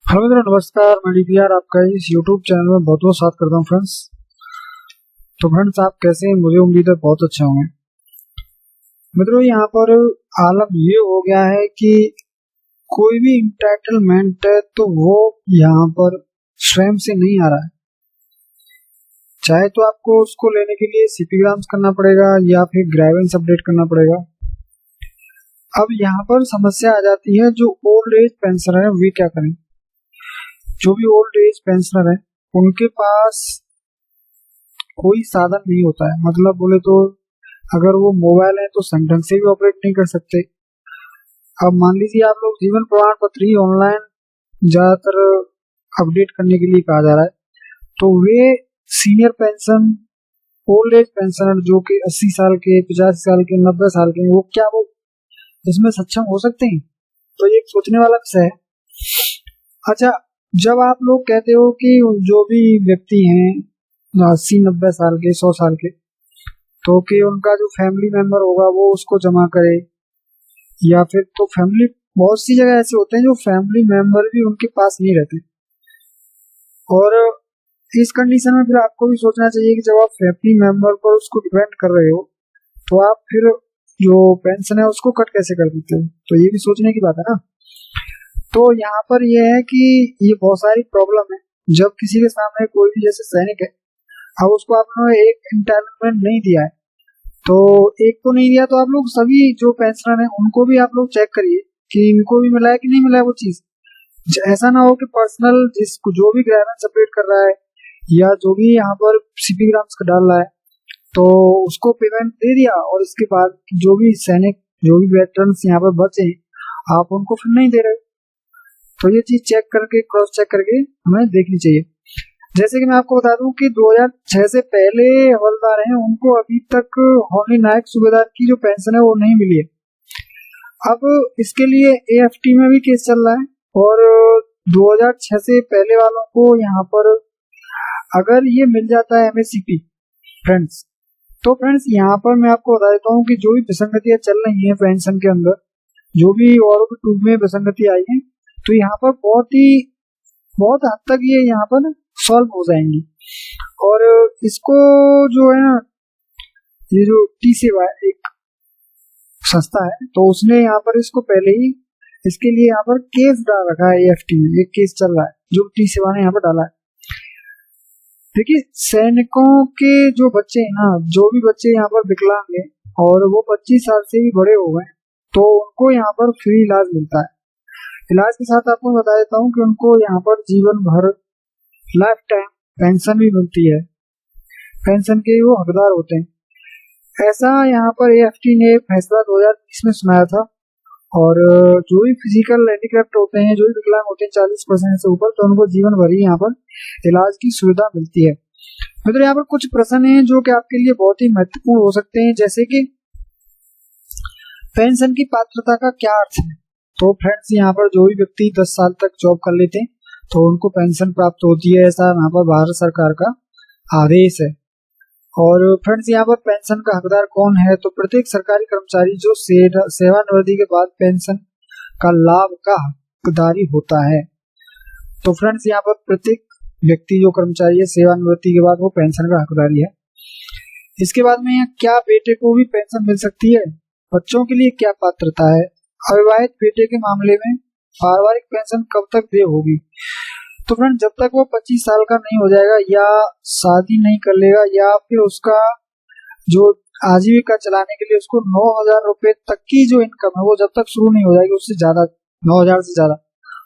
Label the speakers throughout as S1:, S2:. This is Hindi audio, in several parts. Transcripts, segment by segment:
S1: हेलो मित्रों, नमस्कार। मैं डीपीआर आपका इस यूट्यूब चैनल में बहुत बहुत स्वागत करता हूँ फ्रेंड्स। तो फ्रेंड्स, आप कैसे हैं? मुझे उम्मीद है बहुत अच्छे होंगे। मित्रों, यहाँ पर आलम ये हो गया है कि कोई भी इंटाइटलमेंट है तो वो यहाँ पर स्वयं से नहीं आ रहा है। चाहे तो आपको उसको लेने के लिए सीपीग्राम्स करना पड़ेगा या फिर ग्राइवेंस अपडेट करना पड़ेगा। अब यहाँ पर समस्या आ जाती है, जो ओल्ड एज पेंशनर है वे क्या करें। जो भी ओल्ड एज पेंशनर है उनके पास कोई साधन नहीं होता है। मतलब बोले तो अगर वो मोबाइल है तो सही ढंग से भी ऑपरेट नहीं कर सकते। अब मान लीजिए आप लोग जीवन प्रमाण पत्र ही ऑनलाइन ज्यादातर अपडेट करने के लिए कहा जा रहा है, तो वे senior pension old age pensioner जो कि 80 साल के, 85 साल के, 90 साल के, वो क्या वो इसमें सक्षम हो सकते हैं? तो ये एक सोचने वाला विषय है। अच्छा, जब आप लोग कहते हो कि जो भी व्यक्ति हैं 80-90 साल के, 100 साल के, तो कि उनका जो फैमिली मेंबर होगा वो उसको जमा करे, या फिर तो फैमिली, बहुत सी जगह ऐसे होते हैं जो फैमिली मेंबर भी उनके पास नहीं रहते। और इस कंडीशन में फिर आपको भी सोचना चाहिए कि जब आप फैमिली मेंबर पर उसको डिपेंड कर रहे हो तो आप फिर जो पेंशन है उसको कट कैसे कर देते हो। तो ये भी सोचने की बात है ना। तो यहाँ पर यह है कि ये बहुत सारी प्रॉब्लम है। जब किसी के सामने कोई भी जैसे सैनिक है, अब उसको आपने एक एंटाइटलमेंट नहीं दिया है, तो एक को नहीं दिया तो आप लोग सभी जो पेंशनर हैं उनको भी आप लोग चेक करिए कि इनको भी मिला है कि नहीं मिला है वो चीज। ऐसा ना हो कि पर्सनल जिसको जो भी ग्रेवेंस अपडेट कर रहा है या जो भी यहाँ पर सीपीग्राम्स का डाल रहा है तो उसको पेमेंट दे दिया, और इसके बाद जो भी सैनिक, जो भी वेटरन्स यहाँ पर बचे आप उनको फिर नहीं दे रहे। तो ये चीज चेक करके, क्रॉस चेक करके हमें देखनी चाहिए। जैसे कि मैं आपको बता दूं कि 2006 से पहले हवलदार हैं उनको अभी तक होनी नायक सूबेदार की जो पेंशन है वो नहीं मिली है। अब इसके लिए एएफटी में भी केस चल रहा है, और 2006 से पहले वालों को यहाँ पर अगर ये मिल जाता है एमएससीपी फ्रेंड्स, तो फ्रेंड्स यहाँ पर मैं आपको बता देता हूँ कि जो भी विसंगतियां चल रही हैं पेंशन के अंदर, जो भी और भी टूब में विसंगति आई है, तो यहाँ पर बहुत हद तक ये यहाँ पर सॉल्व हो जाएंगी। और इसको जो है ना, ये जो टी सेवा एक संस्था है, तो उसने यहाँ पर इसको पहले ही इसके लिए यहाँ पर केस डाल रखा है। एएफटी में एक केस चल रहा है जो टी सेवा ने यहाँ पर डाला है। देखिए, सैनिकों के जो बच्चे हैं ना, जो भी बच्चे यहाँ पर विकलांग हैं और वो 25 साल से भी बड़े हो गए, तो उनको यहाँ पर फ्री इलाज मिलता है। इलाज के साथ आपको बता देता हूँ कि उनको यहाँ पर जीवन भर लाइफ टाइम पेंशन भी मिलती है। पेंशन के वो हकदार होते हैं। ऐसा यहाँ पर एएफटी ने फैसला 2020 में सुनाया था। और जो भी फिजिकल हैंडीकैप्ट होते हैं, जो भी विकलांग होते हैं 40% से ऊपर, तो उनको जीवन भर ही यहाँ पर इलाज की सुविधा मिलती है। मित्रों, यहाँ पर कुछ प्रश्न हैं जो कि आपके लिए बहुत ही महत्वपूर्ण हो सकते हैं, जैसे कि पेंशन की पात्रता का क्या अर्थ है। तो फ्रेंड्स, यहाँ पर जो भी व्यक्ति 10 साल तक जॉब कर लेते हैं तो उनको पेंशन प्राप्त होती है, ऐसा यहाँ पर भारत सरकार का आदेश है। और फ्रेंड्स, यहाँ पर पेंशन का हकदार कौन है, तो प्रत्येक सरकारी कर्मचारी जो सेवानिवृत्ति के बाद पेंशन का लाभ का हकदारी होता है। तो फ्रेंड्स, यहाँ पर प्रत्येक व्यक्ति जो कर्मचारी है सेवानिवृत्ति के बाद वो पेंशन का हकदारी है। इसके बाद में क्या बेटे को भी पेंशन मिल सकती है? बच्चों के लिए क्या पात्रता है? अविवाहित बेटे के मामले में पारिवारिक पेंशन कब तक देय होगी? तो फ्रेंड, जब तक वो 25 साल का नहीं हो जाएगा या शादी नहीं कर लेगा, या फिर उसका जो आजीविका चलाने के लिए उसको 9,000 रुपए तक की जो इनकम है वो जब तक शुरू नहीं हो जाएगी, उससे ज्यादा 9,000 से ज्यादा,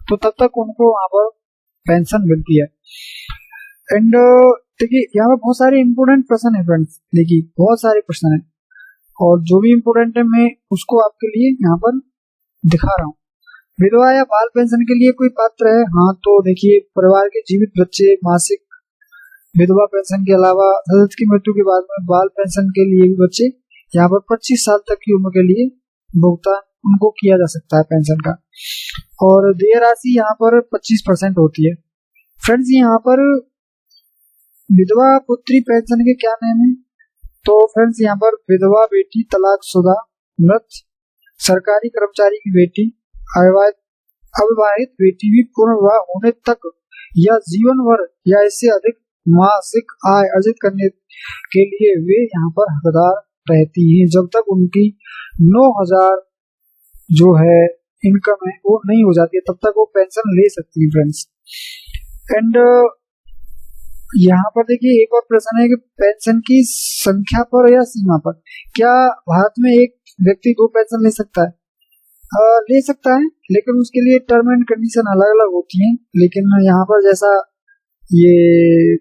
S1: तो तब तक उनको वहां पर पेंशन मिलती है। एंड देखिए, यहाँ पर बहुत सारे इंपोर्टेंट प्रश्न है फ्रेंड्स। देखिए, बहुत सारे प्रश्न है, और जो भी इम्पोर्टेंट है मैं उसको आपके लिए यहाँ पर दिखा रहा हूँ। विधवा या बाल पेंशन के लिए कोई पात्र है? हाँ, तो देखिए, परिवार के जीवित बच्चे मासिक विधवा पेंशन के अलावा सदस्य की मृत्यु के बाद में बाल पेंशन के लिए भी बच्चे यहाँ पर 25 साल तक की उम्र के लिए भुगतान उनको किया जा सकता है पेंशन का। और देय राशि यहाँ पर 25% होती है। फ्रेंड्स, यहाँ पर विधवा पुत्री पेंशन के क्या नियम है? तो फ्रेंड्स, यहाँ पर विधवा बेटी, तलाकशुदा, मृत सरकारी कर्मचारी की बेटी, अविवाहित अविवाहित बेटी भी पूर्ण विवाह होने तक या जीवन भर या इससे अधिक मासिक आय अर्जित करने के लिए वे यहाँ पर हकदार रहती हैं, जब तक उनकी 9,000 जो है इनकम है वो नहीं हो जाती है, तब तक वो पेंशन ले सकती है फ्रेंड्स। एंड यहाँ पर देखिए एक और प्रश्न है कि पेंशन की संख्या पर या सीमा पर, क्या भारत में एक व्यक्ति 2 पेंशन ले सकता है? ले सकता है, लेकिन उसके लिए टर्म एंड कंडीशन अलग अलग होती हैं। लेकिन यहाँ पर जैसा ये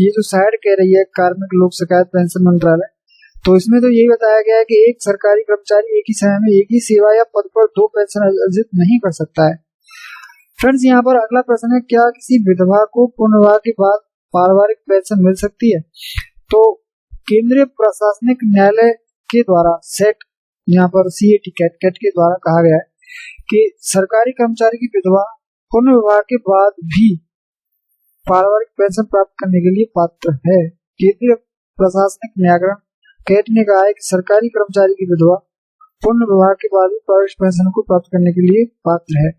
S1: जो साइड कह रही है कार्मिक लोक शिकायत पेंशन मंत्रालय, तो इसमें तो यही बताया गया है कि एक सरकारी कर्मचारी एक ही समय में एक ही सेवा या पद पर 2 पेंशन अर्जित नहीं कर सकता है। फ्रेंड्स यहाँ पर अगला प्रश्न है, क्या किसी विधवा को पुनर्विवाह के बाद पारिवारिक पेंशन मिल सकती है? तो केंद्रीय प्रशासनिक न्यायालय के द्वारा सेट यहाँ पर CAT कैट के द्वारा कहा गया है कि सरकारी कर्मचारी की विधवा पुनर्विवाह के बाद भी पारिवारिक पेंशन प्राप्त करने के लिए पात्र है। केंद्रीय प्रशासनिक न्यायालय कैट ने कहा है कि सरकारी कर्मचारी की विधवा पुनर्विवाह के बाद भी पारिवारिक पेंशन को प्राप्त करने के लिए पात्र है।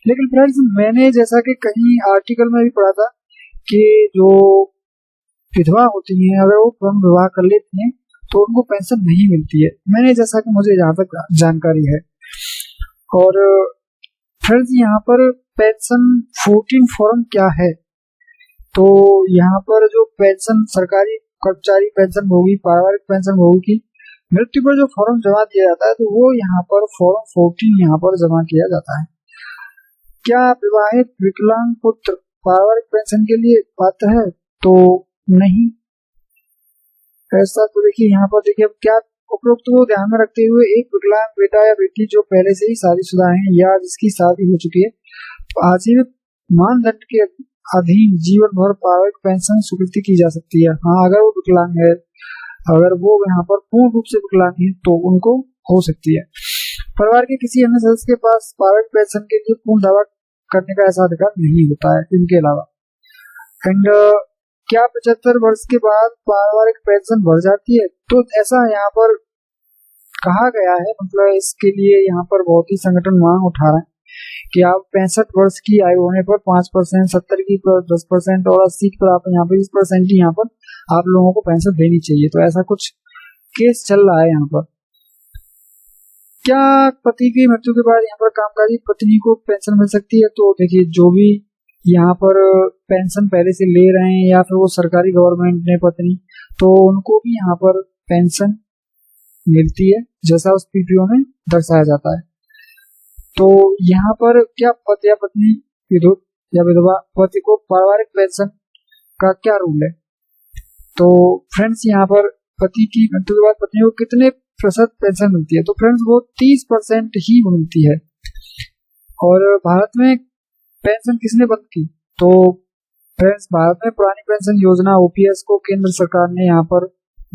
S1: लेकिन फ्रेंड्स मैंने जैसा कि कहीं आर्टिकल में भी पढ़ा था कि जो विधवा होती हैं अगर वो पुनर्विवाह कर लेती हैं तो उनको पेंशन नहीं मिलती है, मैंने जैसा कि मुझे जहाँ तक जानकारी है। और फ्रेंड्स यहाँ पर पेंशन 14 फॉर्म क्या है? तो यहाँ पर जो पेंशन सरकारी कर्मचारी पेंशन भोगी पारिवारिक पेंशन भोगी की मृत्यु पर जो फॉर्म जमा किया जाता है तो वो यहाँ पर फॉर्म 14 यहाँ पर जमा किया जाता है। क्या विवाहित विकलांग पुत्र पारिवारिक पेंशन के लिए पात्र है? तो नहीं, ऐसा तो देखिए यहाँ पर देखिए क्या उपरोक्त को ध्यान में रखते हुए एक विकलांग बेटा या बेटी जो पहले से ही शादीशुदा है या जिसकी शादी हो चुकी है तो आजीविक मानदंड के अधीन जीवन भर पारिवारिक पेंशन स्वीकृति की जा सकती है। हाँ, अगर वो विकलांग है, अगर वो यहाँ पर पूर्ण रूप से विकलांग है तो उनको हो सकती है। परिवार के किसी अन्य सदस्य के पास पारिवारिक पेंशन के लिए पूर्ण दावा करने का ऐसा अधिकार नहीं होता है इनके अलावा। एंड क्या 75 वर्ष के बाद पारिवारिक पेंशन बढ़ जाती है? तो ऐसा यहाँ पर कहा गया है, मतलब इसके लिए यहाँ पर बहुत ही संगठन मांग उठा रहे हैं कि आप 65 वर्ष की आयु होने पर 5%, 70 की पर 10% और 80 पर आप यहाँ पर 20% ही यहाँ पर आप लोगों को पेंशन देनी चाहिए। तो ऐसा कुछ केस चल रहा है यहाँ पर। क्या पति की मृत्यु के बाद यहाँ पर कामकाजी पत्नी को पेंशन मिल सकती है? तो देखिए जो भी यहाँ पर पेंशन पहले से ले रहे हैं या फिर वो सरकारी गवर्नमेंट ने पत्नी, तो उनको भी यहाँ पर पेंशन मिलती है जैसा उस PPO में दर्शाया जाता है। तो यहाँ पर क्या पति या पत्नी विधुत या विधवा पति को पारिवारिक पेंशन का क्या रूल है? तो फ्रेंड्स यहाँ पर पति की मृत्यु के बाद पत्नी को कितने % पेंशन मिलती है? तो फ्रेंड्स वो 30% ही मिलती है। और भारत में पेंशन किसने बंद की? तो फ्रेंड्स भारत में पुरानी पेंशन योजना OPS को केंद्र सरकार ने यहाँ पर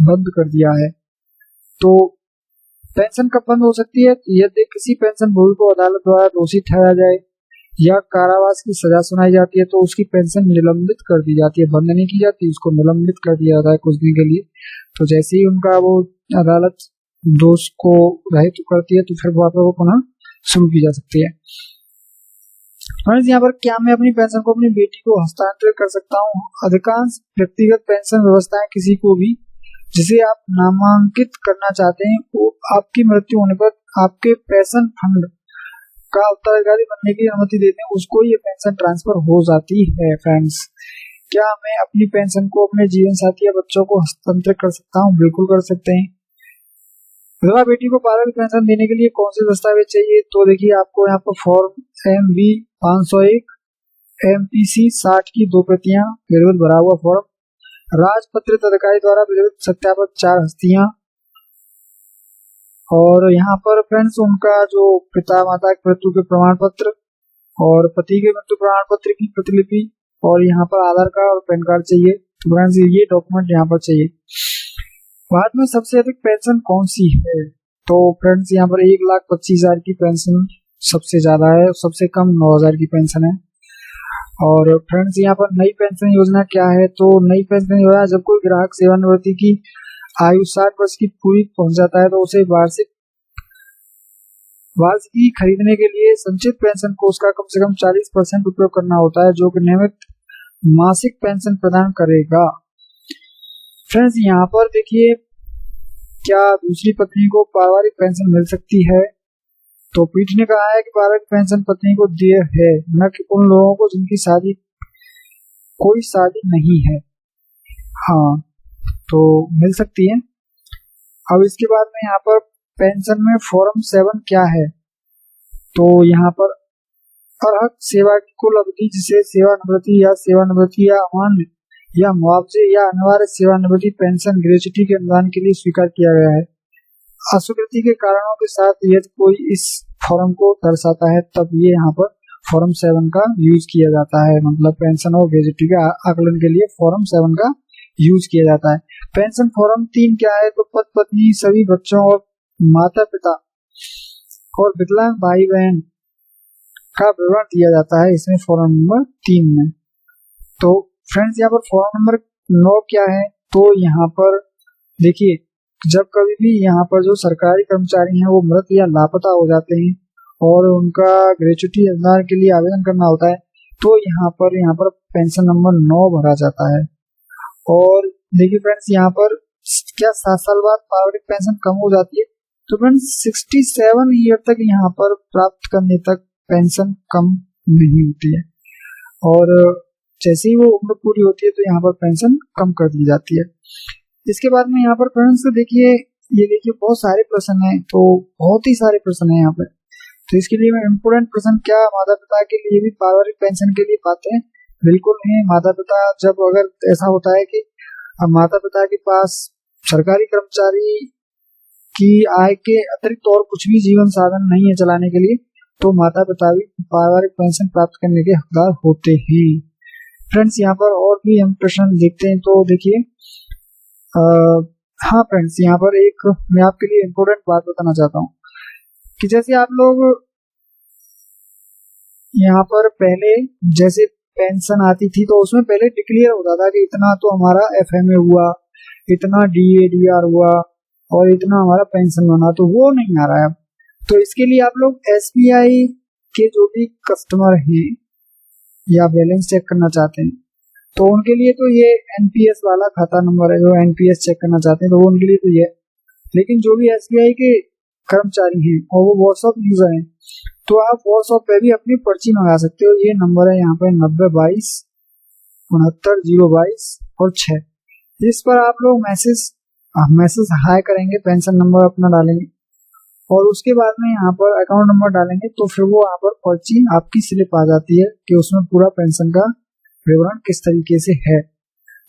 S1: बंद कर दिया है। तो पेंशन कब बंद हो सकती है? यदि किसी पेंशन भोगी को अदालत द्वारा दोषी ठहराया जाए या कारावास की सजा सुनाई जाती है तो उसकी पेंशन निलंबित कर दी जाती है, बंद नहीं की जाती, उसको निलंबित कर दिया जाता है कुछ दिन के लिए। तो जैसे ही उनका वो अदालत दोष को रहित करती है तो फिर वो पुनः शुरू की जा सकती है। फ्रेंड्स यहाँ पर क्या मैं अपनी पेंशन को अपनी बेटी को हस्तांतरित कर सकता हूँ? अधिकांश व्यक्तिगत पेंशन व्यवस्थाएं किसी को भी जिसे आप नामांकित करना चाहते हैं वो आपकी मृत्यु होने पर आपके पेंशन फंड का उत्तराधिकारी बनने की अनुमति देते हैं, उसको ये पेंशन ट्रांसफर हो जाती है। फ्रेंड्स क्या मैं अपनी पेंशन को अपने जीवन साथी या बच्चों को हस्तांतरित कर सकता हूँ? बिल्कुल कर सकते हैं। विधवा बेटी को पारिवारिक पेंशन देने के लिए कौन से दस्तावेज चाहिए? तो देखिए आपको यहाँ पर फॉर्म MB 501 MPC 60 की 2 प्रतियां विधिवत भरा हुआ फॉर्म, राजपत्रित अधिकारी द्वारा विधिवत सत्यापित 4 हस्तियां, और यहाँ पर फ्रेंड्स उनका जो पिता माता की मृत्यु के प्रमाण पत्र और पति के मृत्यु प्रमाण पत्र की प्रतिलिपि, और यहाँ पर आधार कार्ड और पैन कार्ड चाहिए। तो फ्रेंड्स ये डॉक्यूमेंट यहाँ पर चाहिए। भारत में सबसे अधिक पेंशन कौन सी है? तो फ्रेंड्स यहाँ पर 1,25,000 की पेंशन सबसे ज्यादा है, सबसे कम 9,000 की पेंशन है। और फ्रेंड्स यहाँ पर नई पेंशन योजना क्या है? तो नई पेंशन योजना जब कोई ग्राहक सेवानिवृत्ति की आयु 60 वर्ष की पूरी पहुंच जाता है तो उसे वार्षिक वार्षिकी खरीदने के लिए संचित पेंशन कोष का कम से कम 40% उपयोग करना होता है, जो कि नियमित मासिक पेंशन प्रदान करेगा। फ्रेंड्स, यहाँ पर देखिए, क्या दूसरी पत्नी को पारिवारिक पेंशन मिल सकती है? तो पीठ ने कहा है कि पारिवारिक पेंशन पत्नी को देय है, न कि उन लोगों को जिनकी कोई शादी नहीं है। हाँ, तो मिल सकती है। अब इसके बाद में यहाँ पर पेंशन में फॉर्म 7 क्या है? तो यहाँ पर अर्हक सेवा की कुल अवधि, जिसे सेवानिवृत्ति या अमान्य या मुआवजे या अनिवार्य सेवानिवृत्ति पेंशन ग्रेच्युटी के अनुदान के लिए स्वीकार किया गया है। अस्वीकृति के कारणों के साथ यदि कोई इस फॉर्म को दर्शाता है, तब ये यहाँ पर फॉर्म 7 का यूज किया जाता है। मतलब पेंशन और ग्रेच्युटी के आकलन के लिए फॉर्म 7 का यूज किया जाता है। पेंशन फॉर्म 3 क्या है? तो पति पत्नी, सभी बच्चों और माता पिता और विकलांग भाई बहन का विवरण दिया जाता है इसमें फॉर्म नंबर 3 में। तो फ्रेंड्स, यहाँ पर फॉर्म नंबर 9 क्या है? तो यहाँ पर देखिए, जब कभी भी यहाँ पर जो सरकारी कर्मचारी हैं वो मृत या लापता हो जाते हैं और उनका ग्रेच्युटी अनुदान के लिए आवेदन करना होता है, तो यहाँ पर पेंशन नंबर 9 भरा जाता है। और देखिए फ्रेंड्स, यहाँ पर क्या 7 साल बाद पारिवारिक पेंशन कम हो जाती है? तो फ्रेंड्स 67 ईयर तक यहाँ पर प्राप्त करने तक पेंशन कम नहीं होती है, और जैसे ही वो उम्र पूरी होती है तो यहाँ पर पेंशन कम कर दी जाती है। इसके बाद में यहाँ पर फ्रेंड्स देखिए, ये देखिए बहुत सारे प्रश्न हैं, तो बहुत ही सारे प्रश्न हैं यहाँ पर। तो इसके लिए मैं इम्पोर्टेंट प्रश्न, क्या माता पिता के लिए भी पारिवारिक पेंशन के लिए पाते हैं? बिल्कुल नहीं। माता पिता, जब अगर ऐसा होता है कि माता पिता के पास सरकारी कर्मचारी की आय के अतिरिक्त और कुछ भी जीवन साधन नहीं है चलाने के लिए, तो माता पिता भी पारिवारिक पेंशन प्राप्त करने के हकदार होते हैं। फ्रेंड्स, यहाँ पर और भी हम प्रश्न देखते हैं। तो देखिए, हाँ फ्रेंड्स, यहाँ पर एक मैं आपके लिए इम्पोर्टेंट बात बताना चाहता हूँ कि जैसे आप लोग यहाँ पर पहले जैसे पेंशन आती थी, तो उसमें पहले डिक्लेयर होता था कि इतना तो हमारा FMA हुआ, इतना DADR हुआ और इतना हमारा पेंशन बना, तो वो नहीं आ रहा है अब। तो इसके लिए आप लोग SBI के जो भी कस्टमर हैं या बैलेंस चेक करना चाहते हैं, तो उनके लिए तो ये NPS वाला खाता नंबर है, जो NPS चेक करना चाहते हैं तो वो उनके लिए तो ये। लेकिन जो भी SBI के कर्मचारी हैं और वो व्हाट्सएप यूजर हैं, तो आप व्हाट्सएप पे भी अपनी पर्ची मंगा सकते हो। ये नंबर है यहाँ पे 9022 69 022 और 6। इस पर आप लोग मैसेज हाई करेंगे, पेंशन नंबर अपना डालेंगे और उसके बाद में यहाँ पर अकाउंट नंबर डालेंगे, तो फिर वो यहाँ पर पर्ची आपकी स्लिप आ जाती है कि उसमें पूरा पेंशन का विवरण किस तरीके से है।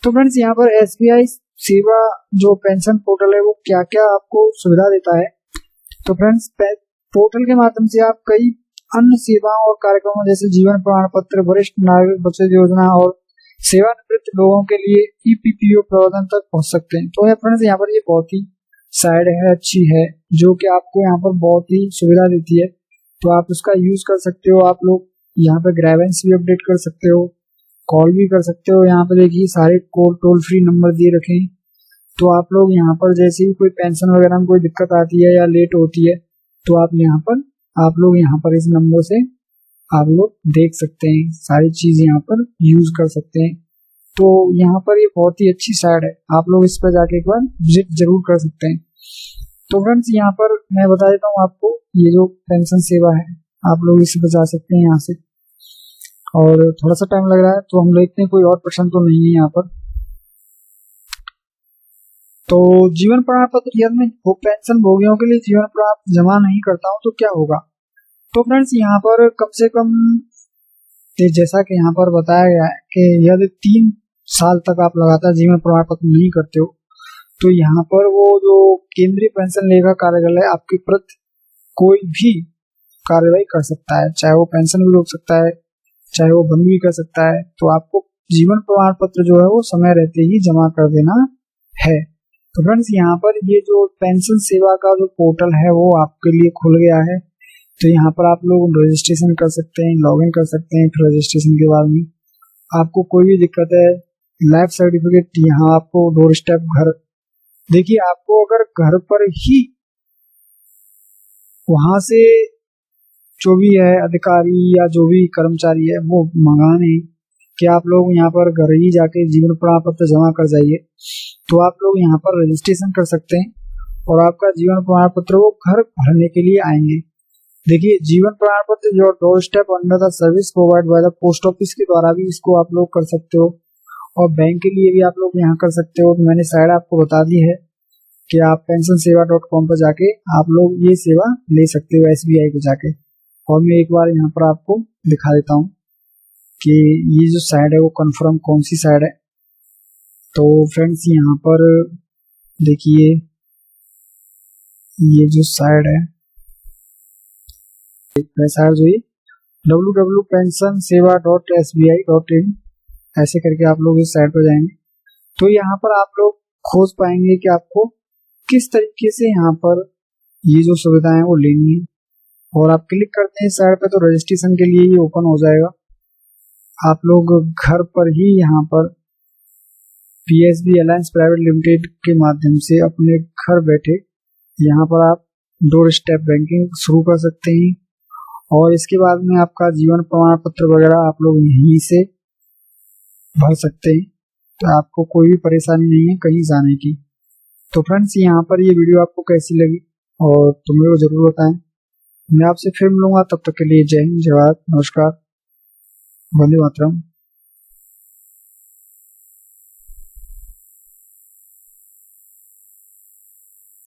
S1: तो फ्रेंड्स, यहाँ पर SBI सेवा जो पेंशन पोर्टल है वो क्या क्या आपको सुविधा देता है? तो फ्रेंड्स, पोर्टल के माध्यम से आप कई अन्य सेवाओं और कार्यक्रमों जैसे जीवन प्रमाण पत्र, वरिष्ठ नागरिक बचत योजना और सेवानिवृत्त लोगों के लिए EPPO प्रबंधन तक पहुंच सकते हैं। तो फ्रेंड्स, यहाँ पर ये बहुत ही साइड है, अच्छी है, जो कि आपको यहाँ पर बहुत ही सुविधा देती है, तो आप उसका यूज कर सकते हो। आप लोग यहाँ पे ग्रेवेंस भी अपडेट कर सकते हो, कॉल भी कर सकते हो। यहाँ पे देखिए सारे टोल फ्री नंबर दिए रखे हैं, तो आप लोग यहाँ पर जैसे ही कोई पेंशन वगैरह में कोई दिक्कत आती है या लेट होती है, तो आप लोग यहाँ पर इस नंबर से आप लोग देख सकते हैं, सारी चीज यहाँ पर यूज कर सकते हैं। तो यहाँ पर ये बहुत ही अच्छी साइट है, आप लोग इस पर जाके एक बार विजिट जरूर कर सकते हैं। तो फ्रेंड्स, यहाँ पर मैं बता देता हूँ आपको, ये जो पेंशन सेवा है आप लोग इसे बचा सकते हैं यहाँ से। और थोड़ा सा टाइम लग रहा है, तो हम देखते हैं कोई और प्रश्न तो नहीं है यहाँ पर। तो जीवन प्रमाण पत्र, यदि मैं पेंशन भोगियों के लिए जीवन प्रमाण पत्र जमा नहीं करता हूँ तो क्या होगा? तो फ्रेंड्स, यहाँ पर कम से कम जैसा कि यहाँ पर बताया गया है कि यदि 3 साल तक आप लगातार जीवन प्रमाण पत्र नहीं करते हो, तो यहाँ पर वो जो केंद्रीय पेंशन लेखा कार्यालय आपके प्रति कोई भी कार्रवाई कर सकता है, चाहे वो पेंशन भी रोक सकता है, चाहे वो बंद भी कर सकता है। तो आपको जीवन प्रमाण पत्र जो है वो समय रहते ही जमा कर देना है। तो फ्रेंड्स, यहाँ पर ये जो पेंशन सेवा का जो पोर्टल है वो आपके लिए खुल गया है, तो यहाँ पर आप लोग रजिस्ट्रेशन कर सकते हैं, लॉगिन कर सकते हैं। फिर रजिस्ट्रेशन के बाद में आपको कोई भी दिक्कत है, लाइफ सर्टिफिकेट यहाँ आपको डोर स्टेप घर, देखिए आपको अगर घर पर ही वहां से जो भी है अधिकारी या जो भी कर्मचारी है वो मंगाने कि आप लोग यहाँ पर घर ही जाके जीवन प्रमाण पत्र जमा कर जाइए, तो आप लोग यहाँ पर रजिस्ट्रेशन कर सकते हैं और आपका जीवन प्रमाण पत्र वो घर भरने के लिए आएंगे। देखिए, जीवन प्रमाण पत्र your door step under the service provide by the post office के द्वारा भी इसको आप लोग कर सकते हो और बैंक के लिए भी आप लोग यहाँ कर सकते हो। मैंने साइड आपको बता दी है कि आप pensionsewa.com पर जाके आप लोग ये सेवा ले सकते हो SBI पे जाके। और मैं एक बार यहाँ पर आपको दिखा देता हूँ कि ये जो साइड है वो कंफर्म कौन सी साइड है। तो फ्रेंड्स यहाँ पर देखिए, ये जो साइड है जो ये www.pensionsewa.sbi.in ऐसे करके आप लोग इस साइट पर जाएंगे तो यहाँ पर आप लोग खोज पाएंगे कि आपको किस तरीके से यहाँ पर ये जो सुविधाएं वो लेनी है। और आप क्लिक करते हैं इस साइट पे तो रजिस्ट्रेशन के लिए ये ओपन हो जाएगा। आप लोग घर पर ही यहाँ पर PSB अलायंस प्राइवेट लिमिटेड के माध्यम से अपने घर बैठे यहाँ पर आप डोर स्टेप बैंकिंग शुरू कर सकते हैं और इसके बाद में आपका जीवन प्रमाण पत्र वगैरह आप लोग यहीं से भर सकते हैं। तो आपको कोई भी परेशानी नहीं है कहीं जाने की। तो फ्रेंड्स, यहाँ पर ये वीडियो आपको कैसी लगी और तुम मेरे को जरूर बताएं। मैं आपसे फिर मिलूंगा, तब तक के लिए जय हिंद, जय भारत, नमस्कार, वंदे मातरम।